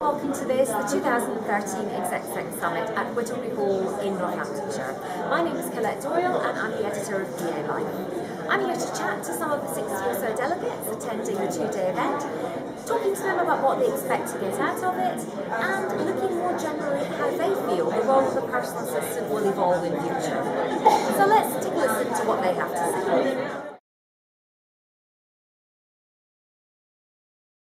Welcome to this, the 2013 Exec Summit at Whittleby Hall in Northamptonshire. My name is Colette Doyle and I'm the editor of PA Life. I'm here to chat to some of the 60 or so delegates attending the two-day event, talking to them about what they expect to get out of it, and looking more generally at how they feel the role of the personal assistant will evolve in future. So let's take a listen to what they have to say.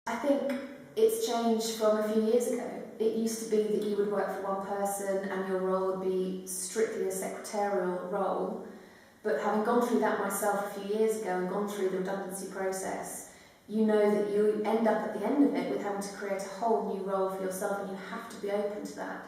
I think it's changed from a few years ago. It used to be that you would work for one person and your role would be strictly a secretarial role. But having gone through that myself a few years ago and gone through the redundancy process, you know that you end up at the end of it with having to create a whole new role for yourself, and you have to be open to that.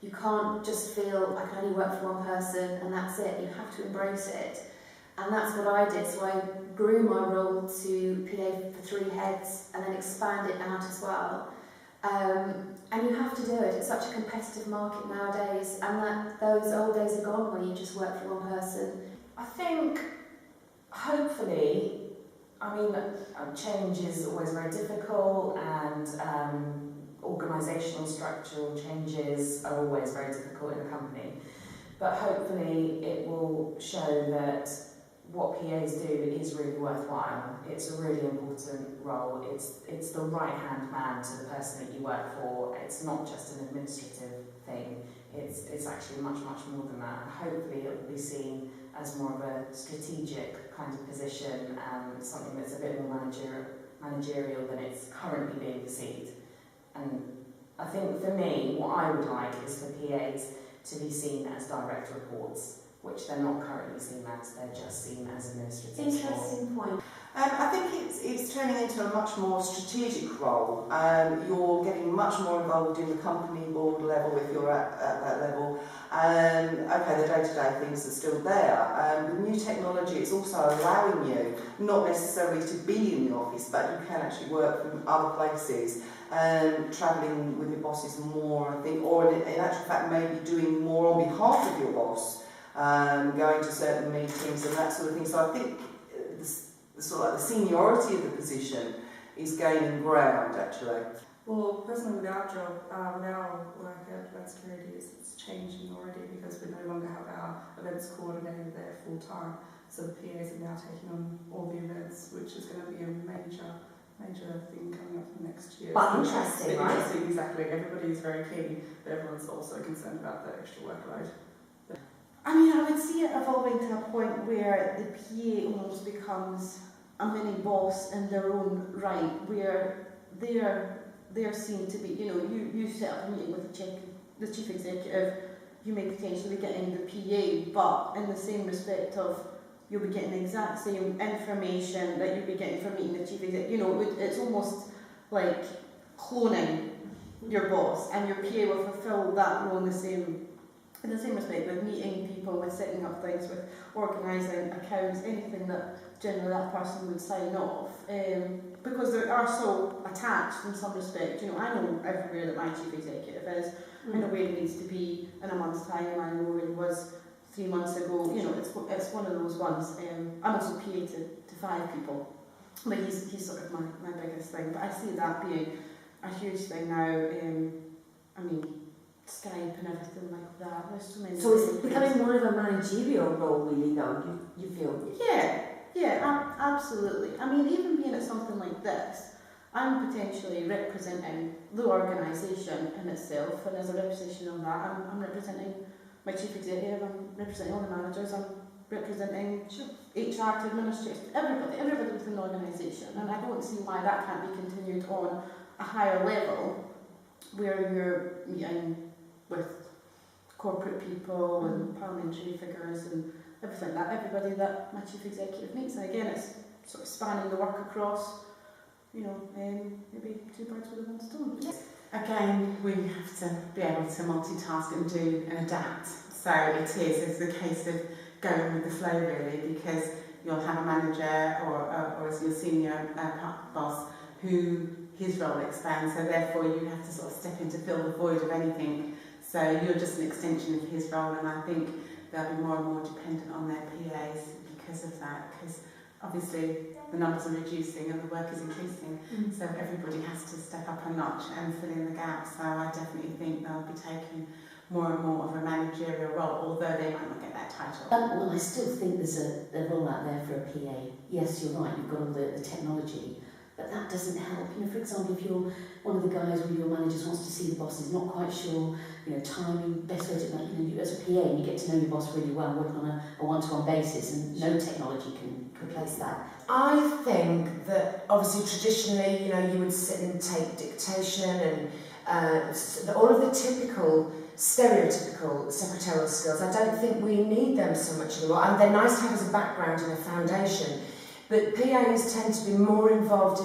You can't just feel I can only work for one person and that's it. You have to embrace it. And that's what I did. So I grew my role to PA for 3 heads and then expand it out as well. And you have to do it. It's such a competitive market nowadays, and those old days are gone where you just work for one person. I think, hopefully, change is always very difficult, and organisational structural changes are always very difficult in a company. But hopefully it will show that what PAs do is really worthwhile. It's a really important role. It's the right-hand man to the person that you work for. It's not just an administrative thing. It's actually much more than that. And hopefully it will be seen as more of a strategic kind of position, something that's a bit more managerial than it's currently being perceived. And I think for me, what I would like is for PAs to be seen as direct reports, which they're not currently seen as, they're just seen as administrative. Interesting point. I think it's turning into a much more strategic role. You're getting much more involved in the company board level if you're at that level. Okay, the day-to-day things are still there. With new technology, it's also allowing you not necessarily to be in the office, but you can actually work from other places. Travelling with your bosses more, I think, or in actual fact maybe doing more on behalf of your boss. Going to certain meetings and that sort of thing. So I think the sort of like the seniority of the position is gaining ground, actually. Well, personally, with our job, with our work at Securities, it's changing already because we no longer have our events coordinator there full time. So the PAs are now taking on all the events, which is going to be a major thing coming up next year. But interesting, right? Interesting, exactly. Everybody is very keen, but everyone's also concerned about the extra workload. I would see it evolving to a point where the PA almost becomes a mini boss in their own right, where they're seen to be, you set up a meeting with the chief executive, you may potentially be getting the PA, but in the same respect of you'll be getting the exact same information that you'll be getting from meeting the chief executive. It's almost like cloning your boss, and your PA will fulfil that role in the same respect, with meeting people, with setting up things, with organising accounts, anything that generally that person would sign off, because they are so attached in some respect. I know everywhere that my chief executive is, I know where he needs to be in a month's time, I know where he was 3 months ago. It's one of those ones. I'm also PA to 5 people, but he's sort of my biggest thing. But I see that being a huge thing now. Skype and everything like that. There's so many. So it's becoming more of a managerial role, really, though, you feel? Yeah, absolutely. Even being at something like this, I'm potentially representing the organisation in itself, and as a representation of that, I'm representing my chief executive, I'm representing all the managers, I'm representing HR to administrators, everybody within the organisation, and I don't see why that can't be continued on a higher level, where you're meeting with corporate people and parliamentary figures and everything like that, everybody that my chief executive meets. And again, it's sort of spanning the work across, maybe 2 birds with 1 stone. Again, we have to be able to multitask and do and adapt. So it's the case of going with the flow, really, because you'll have a manager or as your senior boss who his role expands, so therefore you have to sort of step in to fill the void of anything. So you're just an extension of his role, and I think they'll be more and more dependent on their PAs because of that. Because obviously the numbers are reducing and the work is increasing, so everybody has to step up a notch and fill in the gap. So I definitely think they'll be taking more and more of a managerial role, although they might not get that title. Well, I still think there's a role out there for a PA. Yes, you're right, you've got all the technology, but that doesn't help. You know, for example, if you're one of the guys or your managers wants to see the boss, is not quite sure, you know, timing, best way to, you know, you, as a PA, you get to know your boss really well, working on a one-to-one basis, and no technology can replace that. I think that obviously traditionally, you know, you would sit and take dictation and all of the typical, stereotypical secretarial skills. I don't think we need them so much anymore. And they're nice to have as a background and a foundation. But PAs tend to be more involved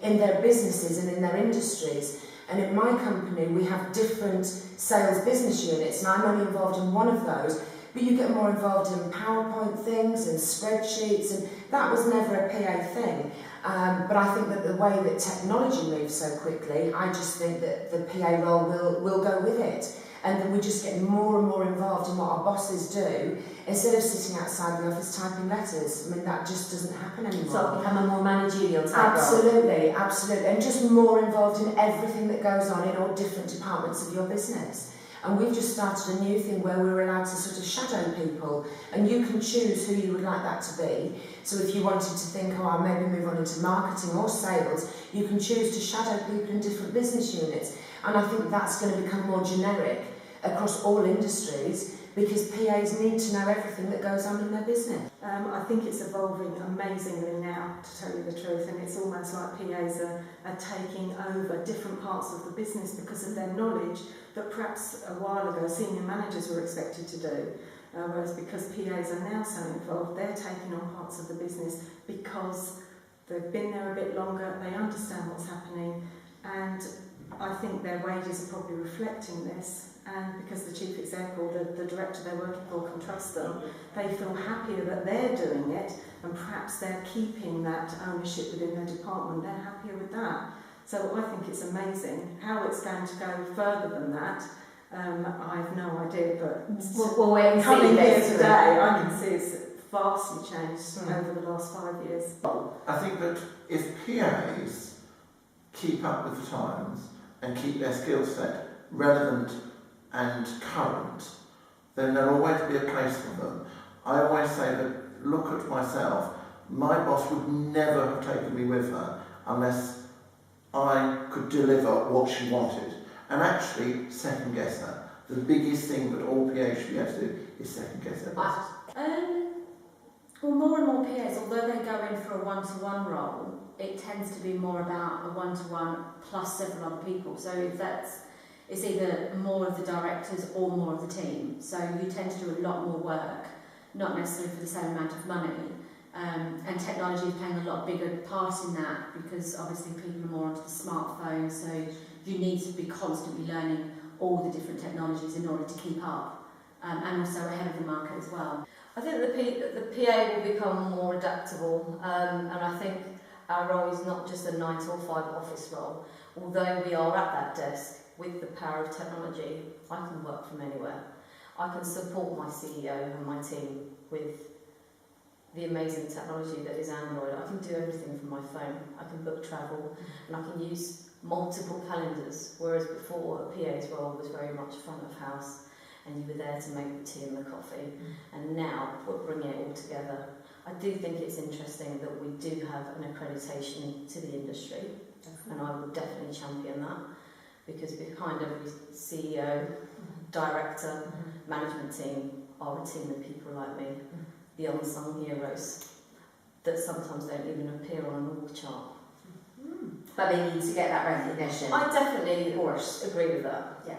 in their businesses and in their industries. And in my company, we have different sales business units, and I'm only involved in one of those. But you get more involved in PowerPoint things and spreadsheets, and that was never a PA thing. But I think that the way that technology moves so quickly, I just think that the PA role will go with it. And then we just get more and more involved in what our bosses do, instead of sitting outside the office typing letters. I mean, that just doesn't happen anymore. So it'll become a more managerial type Absolutely, absolutely. And just more involved in everything that goes on in all different departments of your business. And we've just started a new thing where we're allowed to sort of shadow people, and you can choose who you would like that to be. So if you wanted to think, oh, I'll maybe move on into marketing or sales, you can choose to shadow people in different business units. And I think that's going to become more generic across all industries, because PAs need to know everything that goes on in their business. I think it's evolving amazingly now, to tell you the truth, and it's almost like PAs are taking over different parts of the business because of their knowledge that perhaps a while ago senior managers were expected to do. Whereas because PAs are now so involved, they're taking on parts of the business because they've been there a bit longer, they understand what's happening, and I think their wages are probably reflecting this. And because the chief exec or the director they're working for can trust them, they feel happier that they're doing it, and perhaps they're keeping that ownership within their department. They're happier with that. So I think it's amazing. How it's going to go further than that, I have no idea, but we'll wait and see. Coming here today, I can see it's vastly changed over the last 5 years. I think that if PAs keep up with the times and keep their skill set relevant and current, then there'll always be a place for them. I always say that, look at myself, my boss would never have taken me with her unless I could deliver what she wanted, and actually second guess her. The biggest thing that all PAs should be able to do is second guess their bosses. Well, more and more PAs, although they go in for a one-to-one role, it tends to be more about a one-to-one plus several other people. So if it's either more of the directors or more of the team. So you tend to do a lot more work, not necessarily for the same amount of money. And technology is playing a lot bigger part in that, because obviously people are more onto the smartphone, so you need to be constantly learning all the different technologies in order to keep up, and also ahead of the market as well. I think the PA will become more adaptable, and I think our role is not just a 9 to 5 office role. Although we are at that desk, with the power of technology, I can work from anywhere. I can support my CEO and my team with the amazing technology that is Android. I can do everything from my phone. I can book travel, and I can use multiple calendars, whereas before a PA's role was very much front of house, and you were there to make the tea and the coffee. And now we're bringing it all together. I do think it's interesting that we do have an accreditation to the industry, and I would definitely champion that. Because behind every CEO, director, management team are a team of people like me, the unsung heroes that sometimes don't even appear on an org chart. But they need to get that recognition. I definitely agree with that. Yeah.